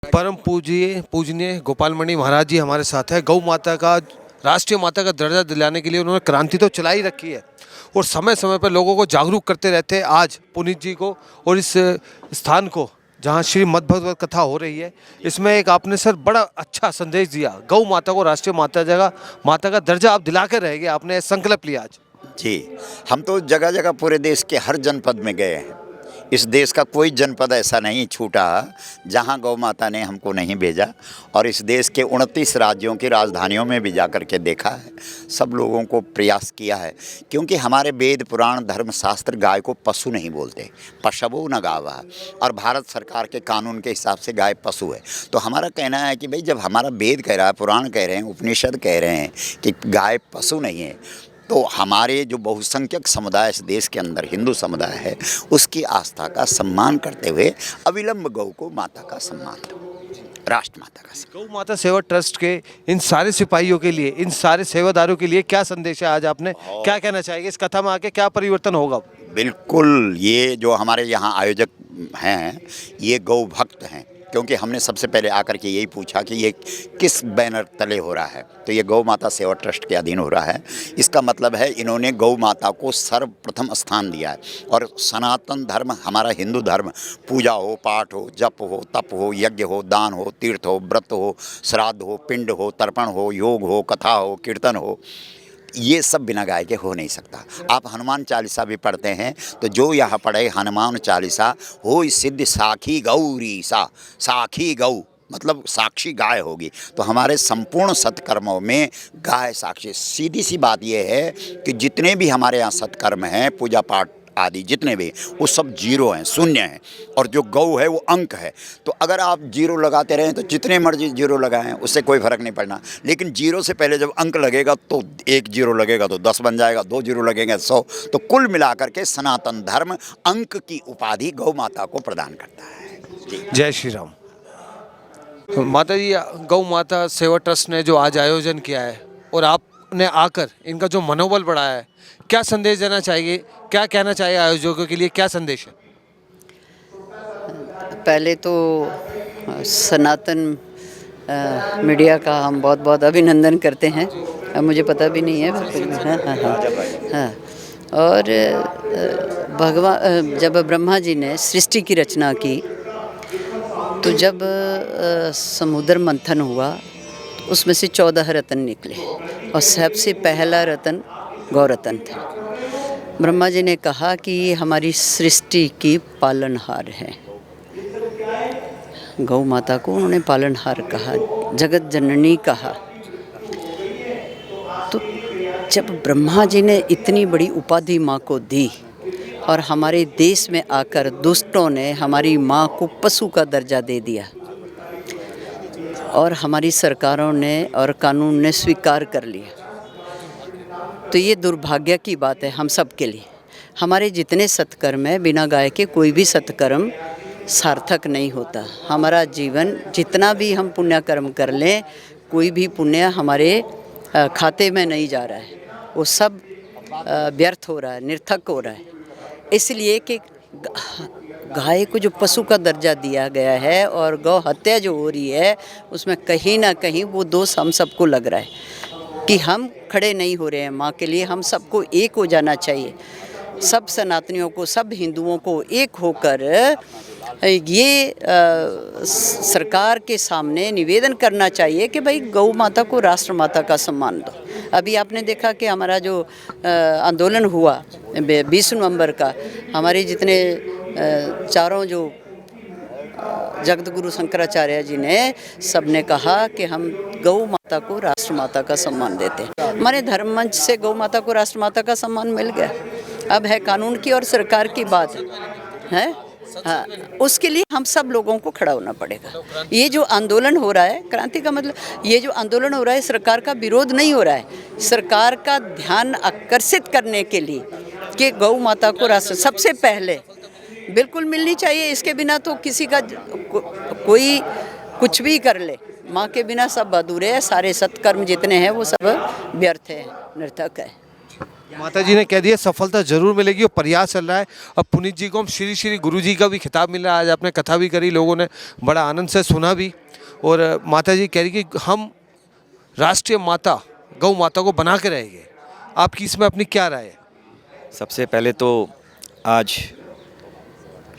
परम पूजनीय गोपाल मणि महाराज जी हमारे साथ है। गौ माता का राष्ट्रीय माता का दर्जा दिलाने के लिए उन्होंने क्रांति तो चला ही रखी है और समय समय पर लोगों को जागरूक करते रहते हैं। आज पुनीत जी को और इस स्थान को जहाँ श्रीमद् भगवत कथा हो रही है, इसमें एक आपने सर बड़ा अच्छा संदेश दिया। गौ माता को राष्ट्रीय माता का दर्जा आप दिला के रहेंगे, आपने संकल्प लिया आज। जी, हम तो जगह जगह पूरे देश के हर जनपद में गए हैं। इस देश का कोई जनपद ऐसा नहीं छूटा जहां गौ माता ने हमको नहीं भेजा, और इस देश के 29 राज्यों की राजधानियों में भी जाकर के देखा है। सब लोगों को प्रयास किया है, क्योंकि हमारे वेद पुराण धर्मशास्त्र गाय को पशु नहीं बोलते, पशवो न गावा, और भारत सरकार के कानून के हिसाब से गाय पशु है। तो हमारा कहना है कि भाई, जब हमारा वेद कह रहा है, पुराण कह रहे हैं, उपनिषद कह रहे हैं कि गाय पशु नहीं है, तो हमारे जो बहुसंख्यक समुदाय इस देश के अंदर हिंदू समुदाय है, उसकी आस्था का सम्मान करते हुए अविलंब गौ को माता का सम्मान दो, राष्ट्र माता का सम्मान। गौ माता सेवा ट्रस्ट के इन सारे सिपाहियों के लिए, इन सारे सेवादारों के लिए क्या संदेश है आज आपने, क्या कहना चाहेंगे? इस कथा में आके क्या परिवर्तन होगा? बिल्कुल, ये जो हमारे यहाँ आयोजक हैं, ये गौ भक्त हैं, क्योंकि हमने सबसे पहले आकर के यही पूछा कि ये किस बैनर तले हो रहा है, तो ये गौ माता सेवा ट्रस्ट के अधीन हो रहा है। इसका मतलब है इन्होंने गौ माता को सर्वप्रथम स्थान दिया है। और सनातन धर्म, हमारा हिंदू धर्म, पूजा हो, पाठ हो, जप हो, तप हो, यज्ञ हो, दान हो, तीर्थ हो, व्रत हो, श्राद्ध हो, पिंड हो, तर्पण हो, योग हो, कथा हो, कीर्तन हो, ये सब बिना गाय के हो नहीं सकता। आप हनुमान चालीसा भी पढ़ते हैं, तो जो यहाँ पढ़े हनुमान चालीसा, हो सिद्ध साखी गौरी सा, साखी गौ मतलब साक्षी गाय होगी। तो हमारे संपूर्ण सत्कर्मों में गाय साक्षी। सीधी सी बात यह है कि जितने भी हमारे यहाँ सत्कर्म हैं, पूजा पाठ आदि जितने भी, वो सब जीरो हैं, शून्य हैं, और जो गौ है वो अंक है। तो अगर आप जीरो लगाते रहें तो जितने मर्जी जीरो लगाएं, उससे कोई फर्क नहीं पड़ना। लेकिन जीरो से पहले जब अंक लगेगा तो 1 जीरो लगेगा तो 10 बन जाएगा, 2 जीरो लगेंगे 100। तो कुल मिलाकर के सनातन धर्म अंक की उपाधि गौ माता को प्रदान करता है। जय श्री राम। माता जी, गौ माता सेवा ट्रस्ट ने जो आज आयोजन किया है और आपने आकर इनका जो मनोबल बढ़ाया है, क्या संदेश देना चाहिए, क्या कहना चाहिए आयोजकों के लिए, क्या संदेश है? पहले तो सनातन मीडिया का हम बहुत बहुत अभिनंदन करते हैं। मुझे पता भी नहीं है। हाँ। और भगवान, जब ब्रह्मा जी ने सृष्टि की रचना की, तो जब समुद्र मंथन हुआ, उसमें से 14 रत्न निकले, और सबसे पहला रत्न गौरतन था। ब्रह्मा जी ने कहा कि ये हमारी सृष्टि की पालनहार है। गौ माता को उन्होंने पालनहार कहा, जगत जननी कहा। तो जब ब्रह्मा जी ने इतनी बड़ी उपाधि माँ को दी, और हमारे देश में आकर दुष्टों ने हमारी माँ को पशु का दर्जा दे दिया, और हमारी सरकारों ने और कानून ने स्वीकार कर लिया, तो ये दुर्भाग्य की बात है हम सब के लिए। हमारे जितने सत्कर्म है, बिना गाय के कोई भी सत्कर्म सार्थक नहीं होता। हमारा जीवन, जितना भी हम पुण्य कर्म कर लें, कोई भी पुण्य हमारे खाते में नहीं जा रहा है, वो सब व्यर्थ हो रहा है, निर्थक हो रहा है। इसलिए कि गाय को जो पशु का दर्जा दिया गया है और गौ हत्या जो हो रही है, उसमें कहीं ना कहीं वो दोष हम सबको लग रहा है कि हम खड़े नहीं हो रहे हैं माँ के लिए। हम सबको एक हो जाना चाहिए, सब सनातनियों को, सब हिंदुओं को एक होकर ये सरकार के सामने निवेदन करना चाहिए कि भाई गौ माता को राष्ट्र माता का सम्मान दो। अभी आपने देखा कि हमारा जो आंदोलन हुआ 20 नवंबर का, हमारे जितने चारों जो जगत गुरु शंकराचार्य जी ने सब ने कहा कि हम गौ माता को राष्ट्र माता का सम्मान देते हैं। हमारे धर्म मंच से गौ माता को राष्ट्र माता का सम्मान मिल गया। अब है कानून की और सरकार की बात है। हाँ, उसके लिए हम सब लोगों को खड़ा होना पड़ेगा। ये जो आंदोलन हो रहा है, क्रांति का मतलब, ये जो आंदोलन हो रहा है, सरकार का विरोध नहीं हो रहा है, सरकार का ध्यान आकर्षित करने के लिए कि गौ माता को राष्ट्र सबसे पहले बिल्कुल मिलनी चाहिए। इसके बिना तो किसी का कोई कुछ भी कर ले, माँ के बिना सब अधूरे हैं। सारे सत्कर्म जितने हैं वो सब व्यर्थ है, निर्थक है। माता जी ने कह दिया सफलता जरूर मिलेगी और प्रयास चल रहा है। अब पुनीत जी को हम श्री श्री गुरु जी का भी खिताब मिल रहा है। आज आपने कथा भी करी, लोगों ने बड़ा आनंद से सुना भी। और माता जी कह रही कि हम राष्ट्रीय माता गौ माता को बना के रहेंगे। आपकी इसमें अपनी क्या राय है? सबसे पहले तो आज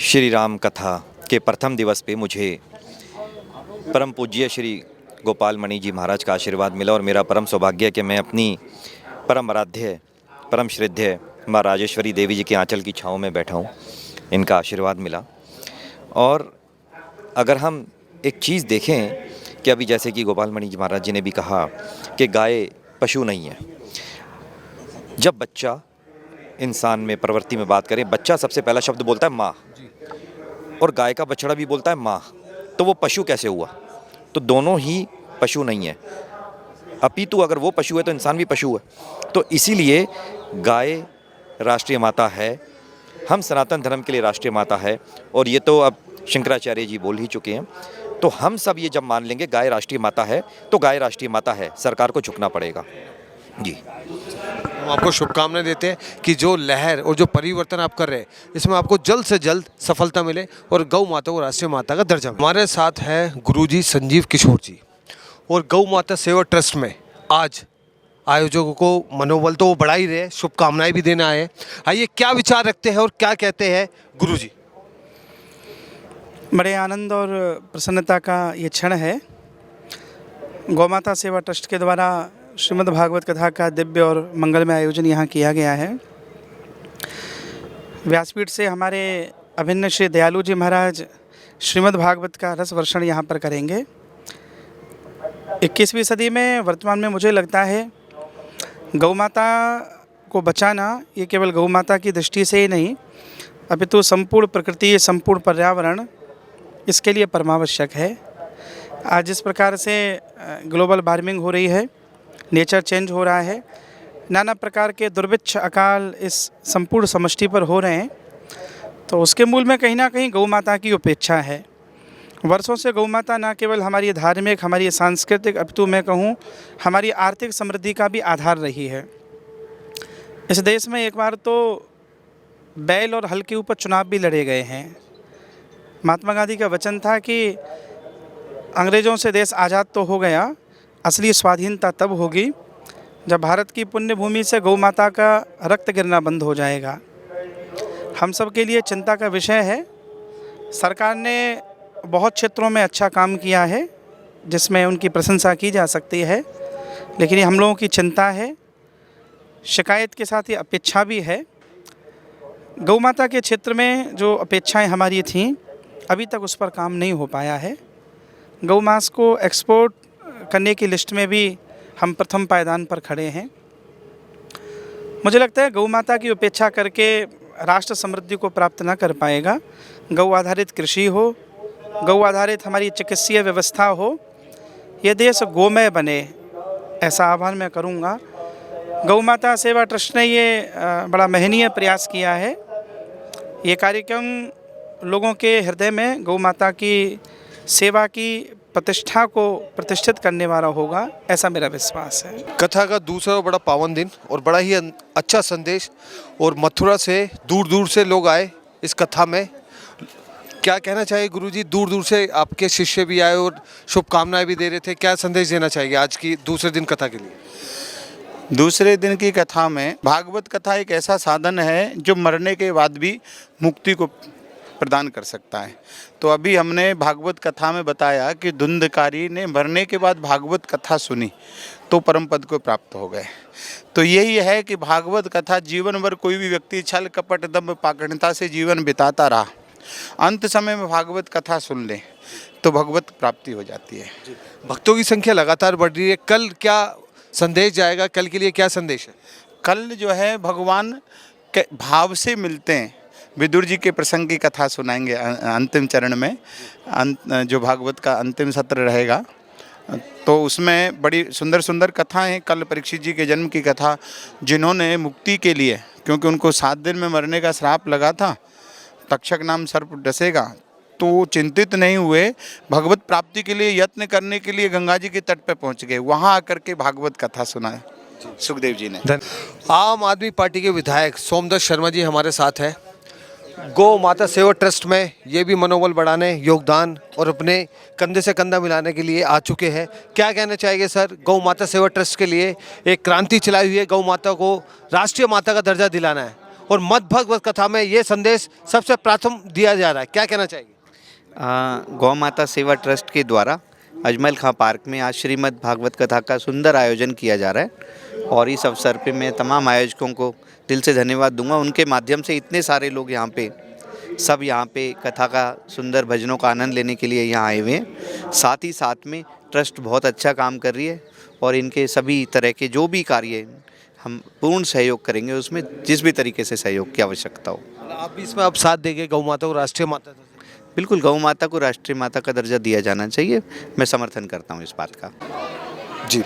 श्री राम कथा के प्रथम दिवस पे मुझे परम पूज्य श्री गोपाल मणि जी महाराज का आशीर्वाद मिला और मेरा परम सौभाग्य है कि मैं अपनी परम आराध्य परम श्रद्धेय माँ राजेश्वरी देवी जी के आंचल की छाँव में बैठा हूँ। इनका आशीर्वाद मिला। और अगर हम एक चीज़ देखें कि अभी जैसे कि गोपाल मणि जी महाराज जी ने भी कहा कि गाय पशु नहीं है। जब बच्चा इंसान में प्रवृत्ति में बात करें, बच्चा सबसे पहला शब्द बोलता है माँ, और गाय का बछड़ा भी बोलता है माँ, तो वो पशु कैसे हुआ? तो दोनों ही पशु नहीं है, अपितु अगर वो पशु है तो इंसान भी पशु है। तो इसीलिए गाय राष्ट्रीय माता है, हम सनातन धर्म के लिए राष्ट्रीय माता है। और ये तो अब शंकराचार्य जी बोल ही चुके हैं। तो हम सब ये जब मान लेंगे गाय राष्ट्रीय माता है तो गाय राष्ट्रीय माता है, सरकार को झुकना पड़ेगा जी। हम आपको शुभकामनाएं देते हैं कि जो लहर और जो परिवर्तन आप कर रहे हैं इसमें आपको जल्द से जल्द सफलता मिले और गौ माता को राष्ट्रीय माता का दर्जा मिले। हमारे साथ है गुरुजी संजीव किशोर जी, और गौ माता सेवा ट्रस्ट में आज आयोजकों को मनोबल तो वो बढ़ा ही रहे, शुभकामनाएं भी देना आए। आइए क्या विचार रखते हैं और क्या कहते हैं गुरुजी? बड़े आनंद और प्रसन्नता का ये क्षण है। गौ माता सेवा ट्रस्ट के द्वारा श्रीमद् भागवत कथा का दिव्य और मंगलमय आयोजन यहाँ किया गया है। व्यासपीठ से हमारे अभिन्न श्री दयालु जी महाराज श्रीमद् भागवत का रस वर्षण यहाँ पर करेंगे। 21वीं सदी में वर्तमान में मुझे लगता है गौ माता को बचाना ये केवल गौ माता की दृष्टि से ही नहीं, अपितु संपूर्ण प्रकृति, संपूर्ण पर्यावरण इसके लिए परमावश्यक है। आज जिस प्रकार से ग्लोबल वार्मिंग हो रही है, नेचर चेंज हो रहा है, नाना प्रकार के दुर्भिक्ष अकाल इस संपूर्ण समष्टि पर हो रहे हैं, तो उसके मूल में कहीं ना कहीं गौ माता की उपेक्षा है। वर्षों से गौ माता न केवल हमारी धार्मिक, हमारी सांस्कृतिक, अपितु मैं कहूँ हमारी आर्थिक समृद्धि का भी आधार रही है। इस देश में एक बार तो बैल और हल के ऊपर चुनाव भी लड़े गए हैं। महात्मा गांधी का वचन था कि अंग्रेज़ों से देश आज़ाद तो हो गया, असली स्वाधीनता तब होगी जब भारत की पुण्य भूमि से गौ माता का रक्त गिरना बंद हो जाएगा। हम सब के लिए चिंता का विषय है। सरकार ने बहुत क्षेत्रों में अच्छा काम किया है जिसमें उनकी प्रशंसा की जा सकती है, लेकिन ये हम लोगों की चिंता है, शिकायत के साथ ये अपेक्षा भी है। गौ माता के क्षेत्र में जो अपेक्षाएं हमारी थीं अभी तक उस पर काम नहीं हो पाया है। गौ मांस को एक्सपोर्ट करने की लिस्ट में भी हम प्रथम पायदान पर खड़े हैं। मुझे लगता है गौ माता की उपेक्षा करके राष्ट्र समृद्धि को प्राप्त न कर पाएगा। गौ आधारित कृषि हो, गौ आधारित हमारी चिकित्सीय व्यवस्था हो, ये देश गोमय बने, ऐसा आह्वान मैं करूँगा। गौ माता सेवा ट्रस्ट ने ये बड़ा महनीय प्रयास किया है। ये कार्यक्रम लोगों के हृदय में गौ माता की सेवा की प्रतिष्ठा को प्रतिष्ठित करने वाला होगा, ऐसा मेरा विश्वास है। कथा का दूसरा बड़ा पावन दिन और बड़ा ही अच्छा संदेश, और मथुरा से दूर दूर से लोग आए इस कथा में। क्या कहना चाहिए गुरुजी? दूर दूर से आपके शिष्य भी आए और शुभकामनाएं भी दे रहे थे, क्या संदेश देना चाहिए आज की दूसरे दिन कथा के लिए? दूसरे दिन की कथा में भागवत कथा एक ऐसा साधन है जो मरने के बाद भी मुक्ति को प्रदान कर सकता है। तो अभी हमने भागवत कथा में बताया कि धुंधकारी ने मरने के बाद भागवत कथा सुनी तो परम पद को प्राप्त हो गए। तो यही है कि भागवत कथा जीवन भर कोई भी व्यक्ति छल कपट दंभ पाखंडता से जीवन बिताता रहा, अंत समय में भागवत कथा सुन ले तो भगवत प्राप्ति हो जाती है। भक्तों की संख्या लगातार बढ़ रही है। कल क्या संदेश जाएगा? कल के लिए क्या संदेश है? कल जो है भगवान के भाव से मिलते हैं। विदुर जी के प्रसंग की कथा सुनाएंगे अंतिम चरण में, जो भागवत का अंतिम सत्र रहेगा। तो उसमें बड़ी सुंदर सुंदर कथाएं हैं। कल परीक्षित जी के जन्म की कथा, जिन्होंने मुक्ति के लिए, क्योंकि उनको 7 दिन में मरने का श्राप लगा था, तक्षक नाम सर्प डसेगा, तो चिंतित नहीं हुए, भगवत प्राप्ति के लिए यत्न करने के लिए गंगा जी के तट पर पहुंच गए। वहां आकर के भागवत कथा सुनाए। सुखदेव जी ने। आम आदमी पार्टी के विधायक सोमदत्त शर्मा जी हमारे साथ हैं। गौ माता सेवा ट्रस्ट में ये भी मनोबल बढ़ाने, योगदान और अपने कंधे से कंधा मिलाने के लिए आ चुके हैं। क्या कहना चाहेंगे सर, गौ माता सेवा ट्रस्ट के लिए एक क्रांति चलाई हुई है, गौ माता को राष्ट्रीय माता का दर्जा दिलाना है और मद भगवत कथा में ये संदेश सबसे प्रथम दिया जा रहा है, क्या कहना चाहिए? गौ माता सेवा ट्रस्ट के द्वारा अजमल खां पार्क में आज श्रीमद् भागवत कथा का सुंदर आयोजन किया जा रहा है और इस अवसर पे मैं तमाम आयोजकों को दिल से धन्यवाद दूंगा। उनके माध्यम से इतने सारे लोग यहाँ पे कथा का सुंदर भजनों का आनंद लेने के लिए यहाँ आए हुए हैं। साथ ही साथ में ट्रस्ट बहुत अच्छा काम कर रही है और इनके सभी तरह के जो भी कार्य हैं हम पूर्ण सहयोग करेंगे, उसमें जिस भी तरीके से सहयोग की आवश्यकता हो। आप भी इसमें अब साथ देंगे गौ माता को राष्ट्रीय माता? बिल्कुल, गौ माता को राष्ट्रीय माता का दर्जा दिया जाना चाहिए, मैं समर्थन करता हूँ इस बात का। जी,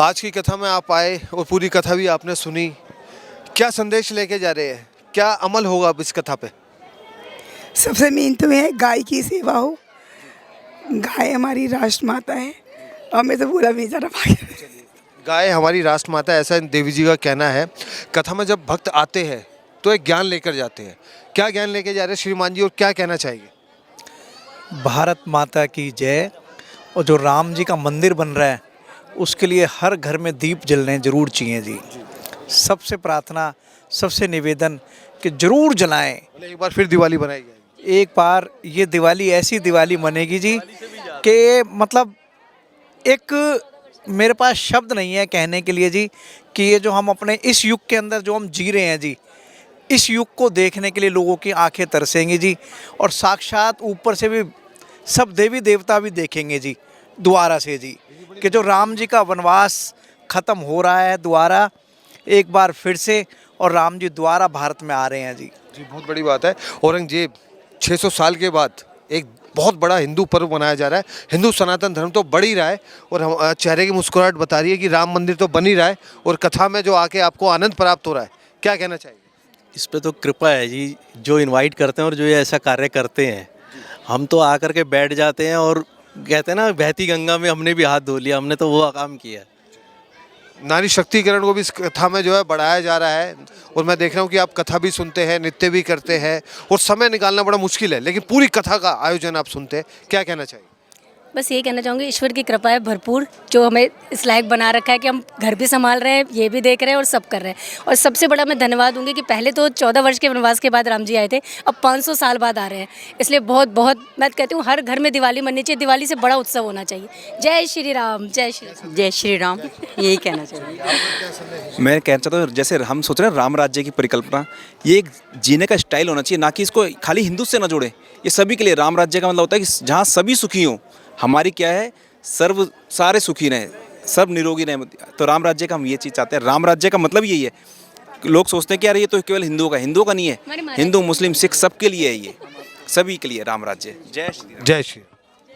आज की कथा में आप आए और पूरी कथा भी आपने सुनी, क्या संदेश लेके जा रहे हैं, क्या अमल होगा अब इस कथा पे? सबसे मेन तो है गाय की सेवा हो। गाय हमारी राष्ट्र माता है और मैं तो बोला भी ज़रा गाय हमारी राष्ट्र माता, ऐसा देवी जी का कहना है। कथा में जब भक्त आते हैं तो एक ज्ञान लेकर जाते हैं, क्या ज्ञान लेके जा रहे हैं श्रीमान जी और क्या कहना चाहिए? भारत माता की जय। और जो राम जी का मंदिर बन रहा है उसके लिए हर घर में दीप जलने ज़रूर चाहिए जी। सबसे प्रार्थना, सबसे निवेदन कि ज़रूर जलाएं। एक बार फिर दिवाली बनाई जाएगी। एक बार ये दिवाली ऐसी दिवाली बनेगी जी कि मतलब एक मेरे पास शब्द नहीं है कहने के लिए जी कि ये जो हम अपने इस युग के अंदर जो हम जी रहे हैं जी, इस युग को देखने के लिए लोगों की आंखें तरसेंगी जी और साक्षात ऊपर से भी सब देवी देवता भी देखेंगे जी दोबारा से जी कि जो राम जी का वनवास ख़त्म हो रहा है दोबारा एक बार फिर से और राम जी दोबारा भारत में आ रहे हैं जी। जी, बहुत बड़ी बात है। औरंगजेब 600 साल के बाद एक बहुत बड़ा हिंदू पर्व मनाया जा रहा है। हिंदू सनातन धर्म तो बढ़ ही रहा है और हम चेहरे की मुस्कुराहट बता रही है कि राम मंदिर तो बन ही रहा है और कथा में जो आके आपको आनंद प्राप्त हो रहा है, क्या कहना चाहिए? इस पे तो कृपा है जी, जो इनवाइट करते हैं और जो ये ऐसा कार्य करते हैं, हम तो आकर के बैठ जाते हैं और कहते हैं ना बहती गंगा में हमने भी हाथ धो लिया, हमने तो वो काम किया। नारी शक्तिकरण को भी इस कथा में जो है बढ़ाया जा रहा है और मैं देख रहा हूँ कि आप कथा भी सुनते हैं, नृत्य भी करते हैं और समय निकालना बड़ा मुश्किल है, लेकिन पूरी कथा का आयोजन आप सुनते हैं, क्या कहना चाहिए? बस यही कहना चाहूँगी, ईश्वर की कृपा है भरपूर जो हमें इस लायक बना रखा है कि हम घर भी संभाल रहे हैं, ये भी देख रहे हैं और सब कर रहे हैं। और सबसे बड़ा मैं धन्यवाद दूंगी कि पहले तो 14 वर्ष के वनवास के बाद राम जी आए थे, अब 500 साल बाद आ रहे हैं, इसलिए बहुत बहुत मैं कहती हूँ हर घर में दिवाली मननी चाहिए, दिवाली से बड़ा उत्सव होना चाहिए। जय श्री राम, जय श्री राम। जय श्री राम, यही कहना चाहिए। मैं कहना चाहता हूँ जैसे हम सोच रहे हैं राम राज्य की परिकल्पना, ये एक जीने का स्टाइल होना चाहिए, ना कि इसको खाली हिंदू से ना जोड़े। ये सभी के लिए राम राज्य का मतलब होता है कि जहाँ सभी सुखी हों। हमारी क्या है, सारे सुखी रहें, सब निरोगी रहें, तो राम राज्य का हम ये चीज़ चाहते हैं। राम राज्य का मतलब यही है। लोग सोचते हैं कि यार ये तो केवल हिंदुओं का नहीं है, हिंदू मुस्लिम सिख सबके लिए है, ये सभी के लिए राम राज्य। जय श्री राम। जय श्री